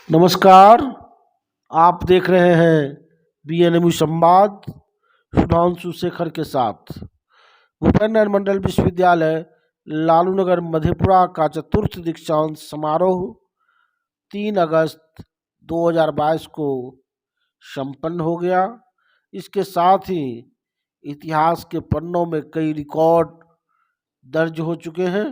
नमस्कार। आप देख रहे हैं बीएनएमयू संवाद सुधांशु शेखर के साथ। भूपेन्द्र मंडल विश्वविद्यालय लालू नगर मधेपुरा का चतुर्थ दीक्षांत समारोह 3 अगस्त 2022 को संपन्न हो गया। इसके साथ ही इतिहास के पन्नों में कई रिकॉर्ड दर्ज हो चुके हैं।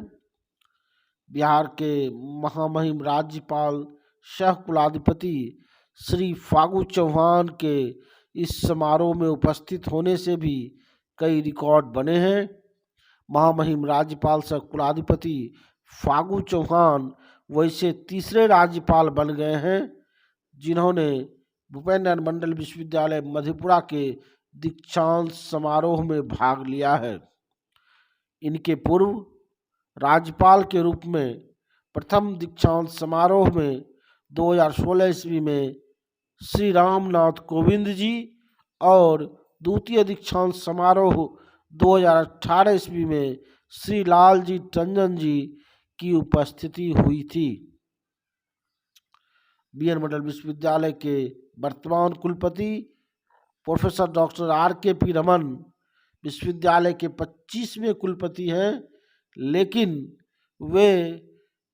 बिहार के महामहिम राज्यपाल सह कुलाधिपति श्री फागू चौहान के इस समारोह में उपस्थित होने से भी कई रिकॉर्ड बने हैं। महामहिम राज्यपाल सह कुलाधिपति फागू चौहान वैसे तीसरे राज्यपाल बन गए हैं जिन्होंने भूपेन्द्र मंडल विश्वविद्यालय मधेपुरा के दीक्षांत समारोह में भाग लिया है। इनके पूर्व राज्यपाल के रूप में प्रथम दीक्षांत समारोह में 2016 ईस्वी में श्री रामनाथ कोविंद जी और द्वितीय दीक्षांत समारोह 2018 ईस्वी में श्री लालजी टंडन जी की उपस्थिति हुई थी। बीएन मंडल विश्वविद्यालय के वर्तमान कुलपति प्रोफेसर डॉक्टर RKP रमन विश्वविद्यालय के 25वें कुलपति हैं, लेकिन वे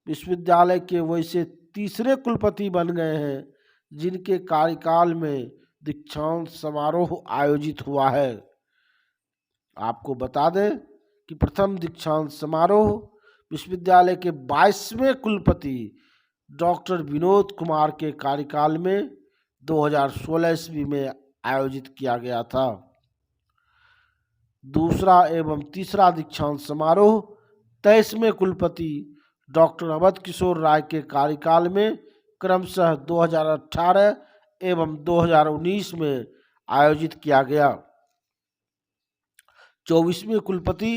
विश्वविद्यालय के वैसे तीसरे कुलपति बन गए हैं जिनके कार्यकाल में दीक्षांत समारोह आयोजित हुआ है। आपको बता दें कि प्रथम दीक्षांत समारोह विश्वविद्यालय के 22वें कुलपति डॉक्टर विनोद कुमार के कार्यकाल में 2016 ईस्वी में आयोजित किया गया था। दूसरा एवं तीसरा दीक्षांत समारोह 23वें कुलपति डॉक्टर अवध किशोर राय के कार्यकाल में क्रमशः 2018 एवं 2019 में आयोजित किया गया। 24वें कुलपति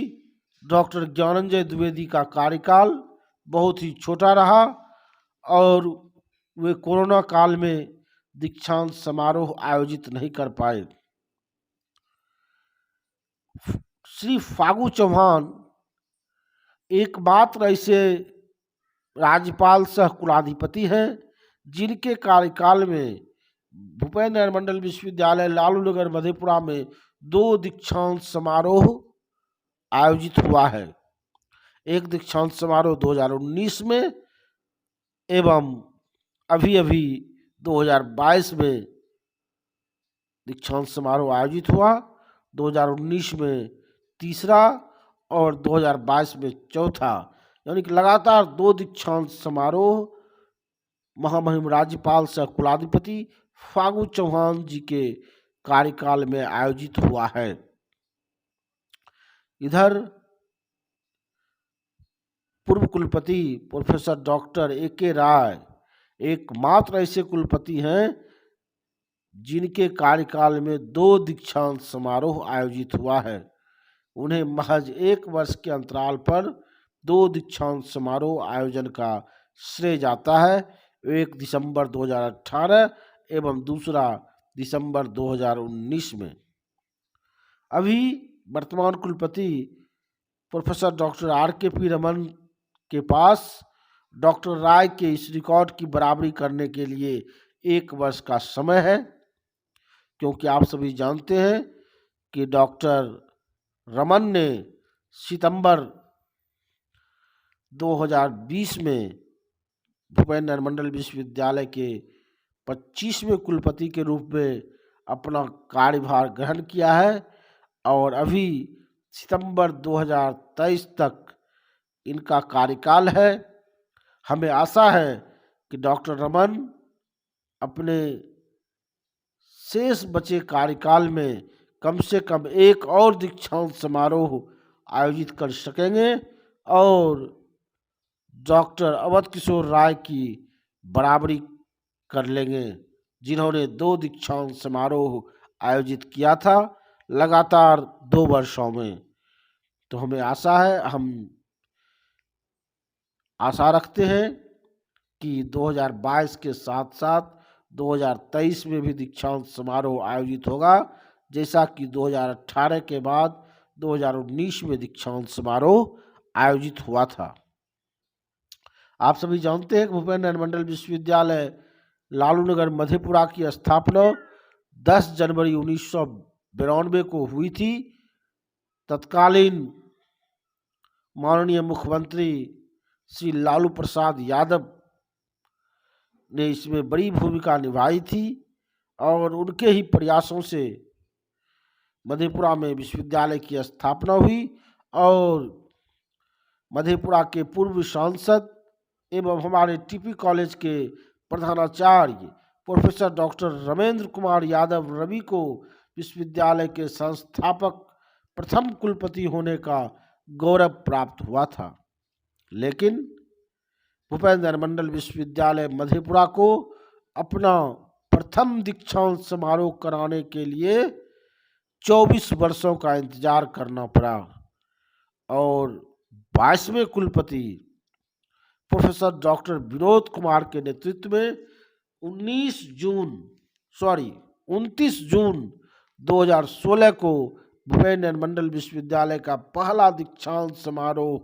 डॉक्टर ज्ञानंजय द्विवेदी का कार्यकाल बहुत ही छोटा रहा और वे कोरोना काल में दीक्षांत समारोह आयोजित नहीं कर पाए। श्री फागू चौहान एकमात्र ऐसे राज्यपाल सह कुलाधिपति हैं जिनके कार्यकाल में भूपेन्द्र मंडल विश्वविद्यालय लालू नगर मधेपुरा में 2 दीक्षांत समारोह आयोजित हुआ है। एक दीक्षांत समारोह 2019 में एवं अभी 2022 में दीक्षांत समारोह आयोजित हुआ। 2019 में तीसरा और 2022 में चौथा, यानी कि लगातार 2 दीक्षांत समारोह महामहिम राज्यपाल सह कुलाधिपति फागू चौहान जी के कार्यकाल में आयोजित हुआ है। इधर पूर्व कुलपति प्रोफेसर डॉक्टर AK राय एकमात्र ऐसे कुलपति हैं जिनके कार्यकाल में 2 दीक्षांत समारोह आयोजित हुआ है। उन्हें महज 1 वर्ष के अंतराल पर 2 दीक्षांत समारोह आयोजन का श्रेय जाता है। एक दिसंबर 2018 एवं दूसरा दिसंबर 2019 में। अभी वर्तमान कुलपति प्रोफेसर डॉक्टर RKP रमन के पास डॉक्टर राय के इस रिकॉर्ड की बराबरी करने के लिए 1 वर्ष का समय है, क्योंकि आप सभी जानते हैं कि डॉक्टर रमन ने सितंबर 2020 में भूपेन्द्र मंडल विश्वविद्यालय के 25वें कुलपति के रूप में अपना कार्यभार ग्रहण किया है और अभी सितंबर 2023 तक इनका कार्यकाल है। हमें आशा है कि डॉक्टर रमन अपने शेष बचे कार्यकाल में कम से कम 1 और दीक्षांत समारोह आयोजित कर सकेंगे और डॉक्टर अवध किशोर राय की बराबरी कर लेंगे, जिन्होंने 2 दीक्षांत समारोह आयोजित किया था लगातार 2 वर्षों में। तो हमें आशा है, हम आशा रखते हैं कि 2022 के साथ साथ 2023 में भी दीक्षांत समारोह आयोजित होगा, जैसा कि 2018 के बाद 2019 में दीक्षांत समारोह आयोजित हुआ था। आप सभी जानते हैं कि भूपेन्द्र मंडल विश्वविद्यालय लालू नगर मधेपुरा की स्थापना 10 जनवरी 1992 को हुई थी। तत्कालीन माननीय मुख्यमंत्री श्री लालू प्रसाद यादव ने इसमें बड़ी भूमिका निभाई थी और उनके ही प्रयासों से मधेपुरा में विश्वविद्यालय की स्थापना हुई और मधेपुरा के पूर्व सांसद एवं हमारे टीपी कॉलेज के प्रधानाचार्य प्रोफेसर डॉक्टर रमेंद्र कुमार यादव रवि को विश्वविद्यालय के संस्थापक प्रथम कुलपति होने का गौरव प्राप्त हुआ था। लेकिन भूपेंद्र मंडल विश्वविद्यालय मधेपुरा को अपना प्रथम दीक्षांत समारोह कराने के लिए 24 वर्षों का इंतजार करना पड़ा और 22वें कुलपति प्रोफेसर डॉक्टर विनोद कुमार के नेतृत्व में 29 जून 2016 को भूपेंद्र मंडल विश्वविद्यालय का पहला दीक्षांत समारोह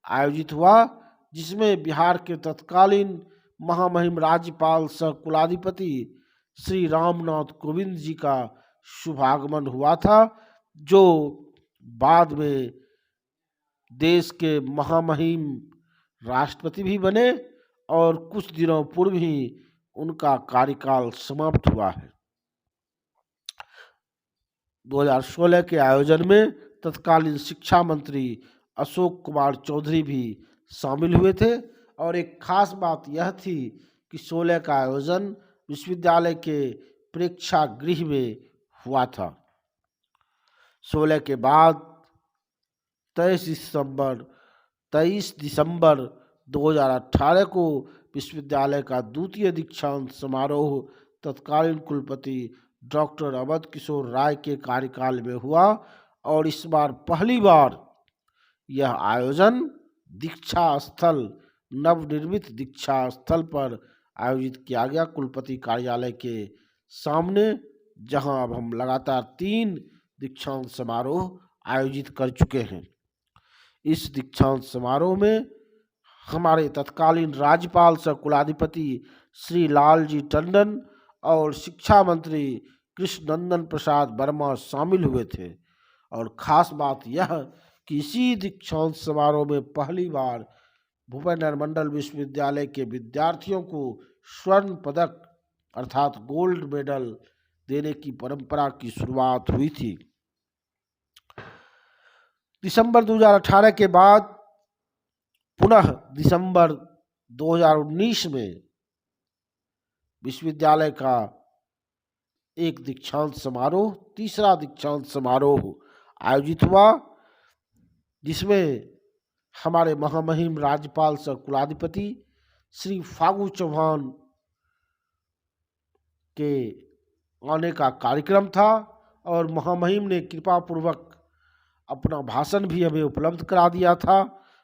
आयोजित हुआ, जिसमें बिहार के तत्कालीन महामहिम राज्यपाल सह कुलाधिपति श्री रामनाथ कोविंद जी का शुभागमन हुआ था, जो बाद में देश के महामहिम राष्ट्रपति भी बने और कुछ दिनों पूर्व ही उनका कार्यकाल समाप्त हुआ है। 2016 के आयोजन में तत्कालीन शिक्षा मंत्री अशोक कुमार चौधरी भी शामिल हुए थे और एक खास बात यह थी कि 16 का आयोजन विश्वविद्यालय के प्रेक्षागृह में हुआ था। 16 के बाद 23 दिसंबर 2018 को विश्वविद्यालय का द्वितीय दीक्षांत समारोह तत्कालीन कुलपति डॉक्टर अवध किशोर राय के कार्यकाल में हुआ और इस बार पहली बार यह आयोजन दीक्षा स्थल नवनिर्मित दीक्षा स्थल पर आयोजित किया गया, कुलपति कार्यालय के सामने, जहां अब हम लगातार 3 दीक्षांत समारोह आयोजित कर चुके हैं। इस दीक्षांत समारोह में हमारे तत्कालीन राज्यपाल सह कुलाधिपति श्री लालजी टंडन और शिक्षा मंत्री कृष्णनंदन प्रसाद वर्मा शामिल हुए थे और खास बात यह कि इसी दीक्षांत समारोह में पहली बार भूपेंद्र मंडल विश्वविद्यालय के विद्यार्थियों को स्वर्ण पदक अर्थात गोल्ड मेडल देने की परंपरा की शुरुआत हुई थी। दिसंबर 2018 के बाद पुनः दिसंबर 2019 में विश्वविद्यालय का एक दीक्षांत समारोह, तीसरा दीक्षांत समारोह आयोजित हुआ, जिसमें हमारे महामहिम राज्यपाल सह कुलाधिपति श्री फागू चौहान के आने का कार्यक्रम था और महामहिम ने कृपा पूर्वक अपना भाषण भी हमें उपलब्ध करा दिया था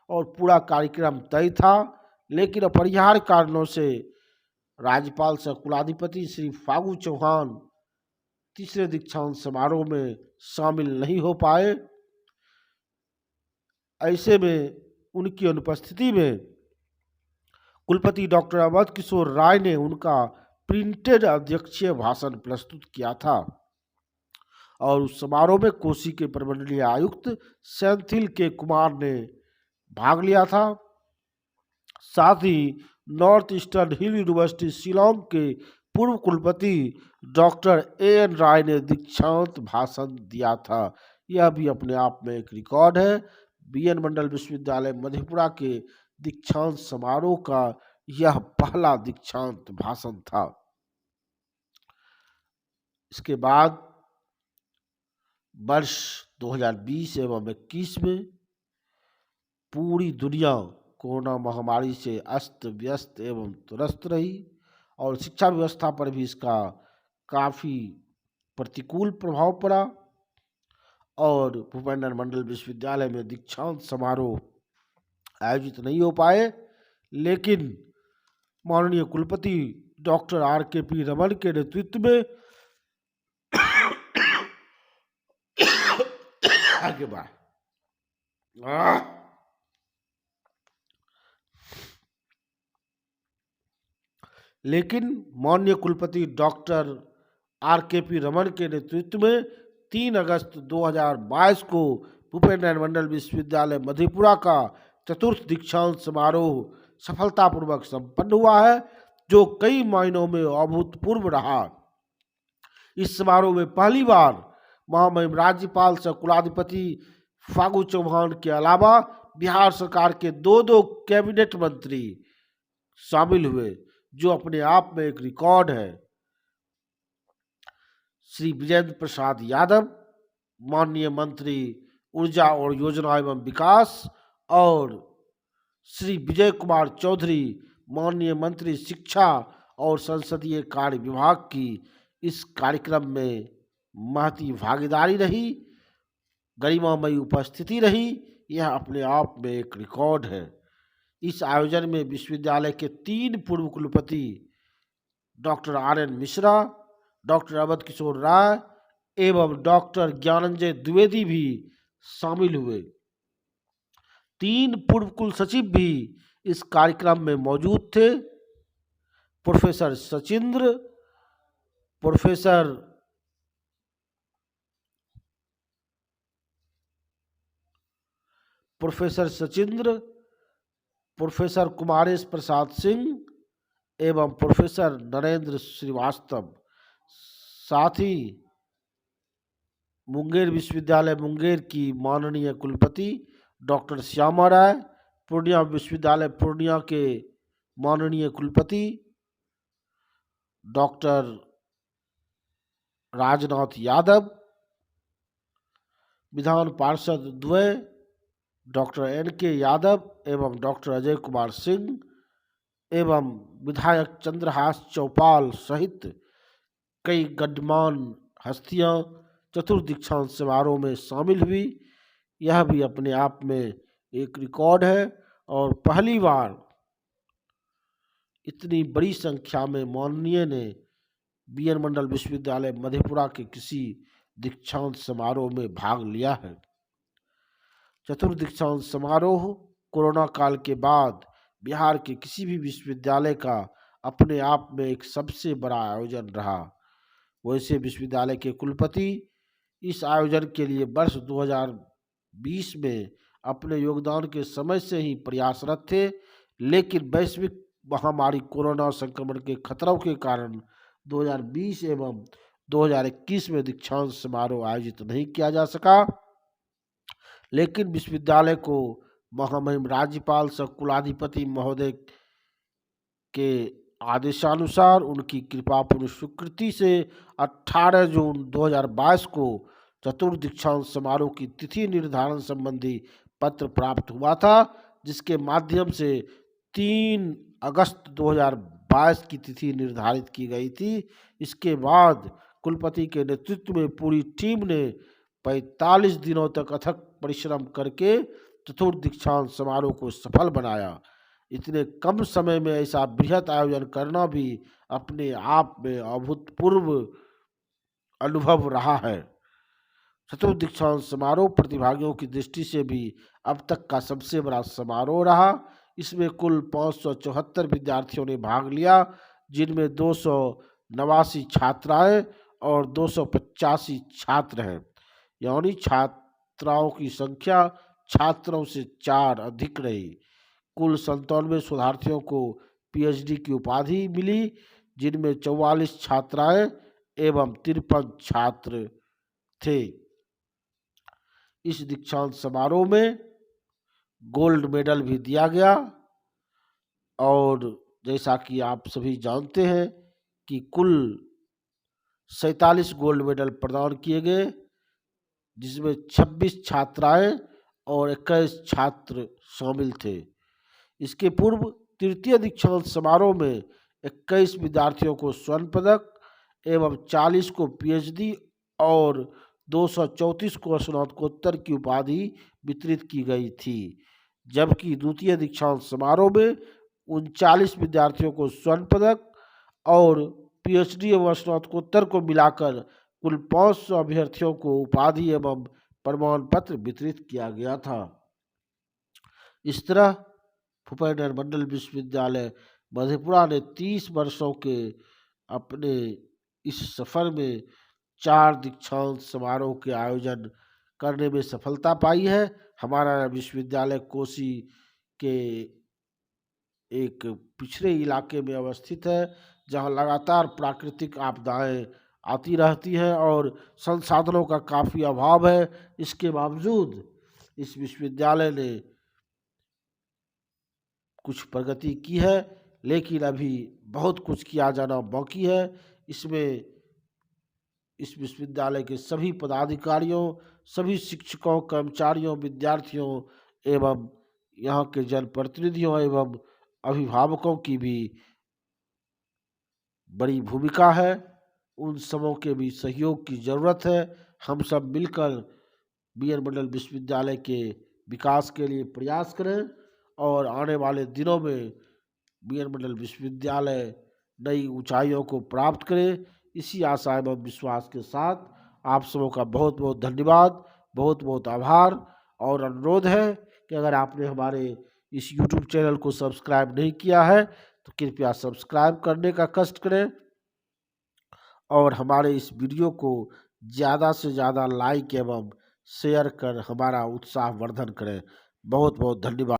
और पूरा कार्यक्रम तय था। लेकिन अपरिहार्य कारणों से राज्यपाल सह कुलाधिपति श्री फागू चौहान तीसरे दीक्षांत समारोह में शामिल नहीं हो पाए। ऐसे में उनकी अनुपस्थिति में कुलपति डॉक्टर अवध किशोर राय ने उनका प्रिंटेड अध्यक्षीय भाषण प्रस्तुत किया था और उस समारोह में कोसी के प्रमंडलीय आयुक्त सेंथिल के कुमार ने भाग लिया था। साथ ही नॉर्थ ईस्टर्न हिल यूनिवर्सिटी शिलोंग के पूर्व कुलपति डॉक्टर A.N. राय ने दीक्षांत भाषण दिया था। यह भी अपने आप में एक रिकॉर्ड है। BN मंडल विश्वविद्यालय मधेपुरा के दीक्षांत समारोह का यह पहला दीक्षांत भाषण था। इसके बाद वर्ष 2020 एवं 21 में पूरी दुनिया कोरोना महामारी से अस्त व्यस्त एवं त्रस्त रही और शिक्षा व्यवस्था पर भी इसका काफ़ी प्रतिकूल प्रभाव पड़ा और भूपेंद्र मंडल विश्वविद्यालय में दीक्षांत समारोह आयोजित नहीं हो पाए। लेकिन माननीय कुलपति डॉक्टर R.K.P. रमन के नेतृत्व में आगे बढ़ लेकिन माननीय कुलपति डॉक्टर RKP रमन के नेतृत्व में 3 अगस्त 2022 को भूपेन्द्र नारायण मंडल विश्वविद्यालय मधेपुरा का चतुर्थ दीक्षांत समारोह सफलतापूर्वक संपन्न हुआ है, जो कई मायनों में अभूतपूर्व रहा। इस समारोह में पहली बार महामहिम राज्यपाल सह कुलाधिपति फागू चौहान के अलावा बिहार सरकार के 2 कैबिनेट मंत्री शामिल हुए, जो अपने आप में एक रिकॉर्ड है। श्री विजेंद्र प्रसाद यादव, माननीय मंत्री ऊर्जा और योजना एवं विकास, और श्री विजय कुमार चौधरी, माननीय मंत्री शिक्षा और संसदीय कार्य विभाग की इस कार्यक्रम में महती भागीदारी रही, गरिमामयी उपस्थिति रही। यह अपने आप में एक रिकॉर्ड है। इस आयोजन में विश्वविद्यालय के 3 पूर्व कुलपति doctor RN Mishra, doctor Awadh Kishore Rai एवं डॉक्टर ज्ञानंजय द्विवेदी भी शामिल हुए। 3 पूर्व कुल सचिव भी इस कार्यक्रम में मौजूद थे। प्रोफेसर सचिंद्र, प्रोफेसर कुमारेश प्रसाद सिंह एवं प्रोफेसर नरेंद्र श्रीवास्तव, साथ ही मुंगेर विश्वविद्यालय मुंगेर की माननीय कुलपति डॉक्टर श्यामा राय, पूर्णिया विश्वविद्यालय पूर्णिया के माननीय कुलपति डॉक्टर राजनाथ यादव, विधान पार्षद द्वय डॉक्टर NK यादव एवं डॉक्टर अजय कुमार सिंह एवं विधायक चंद्रहास चौपाल सहित कई गणमान्य हस्तियां चतुर्थ दीक्षांत समारोह में शामिल हुई। यह भी अपने आप में एक रिकॉर्ड है और पहली बार इतनी बड़ी संख्या में माननीय ने BN मंडल विश्वविद्यालय मधेपुरा के किसी दीक्षांत समारोह में भाग लिया है। चतुर्थ दीक्षांत समारोह कोरोना काल के बाद बिहार के किसी भी विश्वविद्यालय का अपने आप में एक सबसे बड़ा आयोजन रहा। वैसे विश्वविद्यालय के कुलपति इस आयोजन के लिए वर्ष 2020 में अपने योगदान के समय से ही प्रयासरत थे, लेकिन वैश्विक महामारी कोरोना संक्रमण के खतरों के कारण 2020 एवं 2021 में दीक्षांत समारोह आयोजित नहीं किया जा सका। लेकिन विश्वविद्यालय को महामहिम राज्यपाल सह कुलाधिपति महोदय के आदेशानुसार उनकी कृपापूर्ण स्वीकृति से 18 जून 2022 को चतुर्थ दीक्षांत समारोह की तिथि निर्धारण संबंधी पत्र प्राप्त हुआ था, जिसके माध्यम से 3 अगस्त 2022 की तिथि निर्धारित की गई थी। इसके बाद कुलपति के नेतृत्व में पूरी टीम ने 45 दिनों तक अथक परिश्रम करके चतुर्थ दीक्षांत समारोह को सफल बनाया। इतने कम समय में ऐसा बृहत आयोजन करना भी अपने आप में अभूतपूर्व अनुभव रहा है। चतुर्थ दीक्षांत समारोह प्रतिभागियों की दृष्टि से भी अब तक का सबसे बड़ा समारोह रहा। इसमें कुल 574 विद्यार्थियों ने भाग लिया, जिनमें 289 छात्राएं और 285 छात्र हैं, यानी छात्राओं की संख्या छात्रों से 4 अधिक रही। कुल 97 शोधार्थियों को PhD की उपाधि मिली, जिनमें 44 छात्राएं एवं 53 छात्र थे। इस दीक्षांत समारोह में गोल्ड मेडल भी दिया गया और जैसा कि आप सभी जानते हैं कि कुल 47 गोल्ड मेडल प्रदान किए गए, जिसमें 26 छात्राएं और 21 छात्र शामिल थे। इसके पूर्व तृतीय दीक्षांत समारोह में 21 विद्यार्थियों को स्वर्ण पदक एवं 40 को PhD और 234 को स्नातकोत्तर की उपाधि वितरित की गई थी, जबकि द्वितीय दीक्षांत समारोह में 39 विद्यार्थियों को स्वर्ण पदक और PhD एवं स्नातकोत्तर को मिलाकर कुल 500 अभ्यर्थियों को उपाधि एवं प्रमाण पत्र वितरित किया गया था। इस तरह भूपेन्द्र नारायण मंडल विश्वविद्यालय मधेपुरा ने 30 वर्षों के अपने इस सफर में 4 दीक्षांत समारोह के आयोजन करने में सफलता पाई है। हमारा विश्वविद्यालय कोसी के एक पिछड़े इलाके में अवस्थित है, जहां लगातार प्राकृतिक आपदाएं आती रहती हैं और संसाधनों का काफ़ी अभाव है। इसके बावजूद इस विश्वविद्यालय ने कुछ प्रगति की है, लेकिन अभी बहुत कुछ किया जाना बाकी है। इसमें इस विश्वविद्यालय के सभी पदाधिकारियों, सभी शिक्षकों, कर्मचारियों, विद्यार्थियों एवं यहाँ के जनप्रतिनिधियों एवं अभिभावकों की भी बड़ी भूमिका है। उन सबों के भी सहयोग की ज़रूरत है। हम सब मिलकर बी एन मंडल विश्वविद्यालय के विकास के लिए प्रयास करें और आने वाले दिनों में बी एन मंडल विश्वविद्यालय नई ऊंचाइयों को प्राप्त करे। इसी आशा एवं विश्वास के साथ आप सबों का बहुत बहुत धन्यवाद, बहुत बहुत आभार और अनुरोध है कि अगर आपने हमारे इस YouTube चैनल को सब्सक्राइब नहीं किया है तो कृपया सब्सक्राइब करने का कष्ट करें और हमारे इस वीडियो को ज़्यादा से ज़्यादा लाइक एवं शेयर कर हमारा उत्साह वर्धन करें। बहुत बहुत धन्यवाद।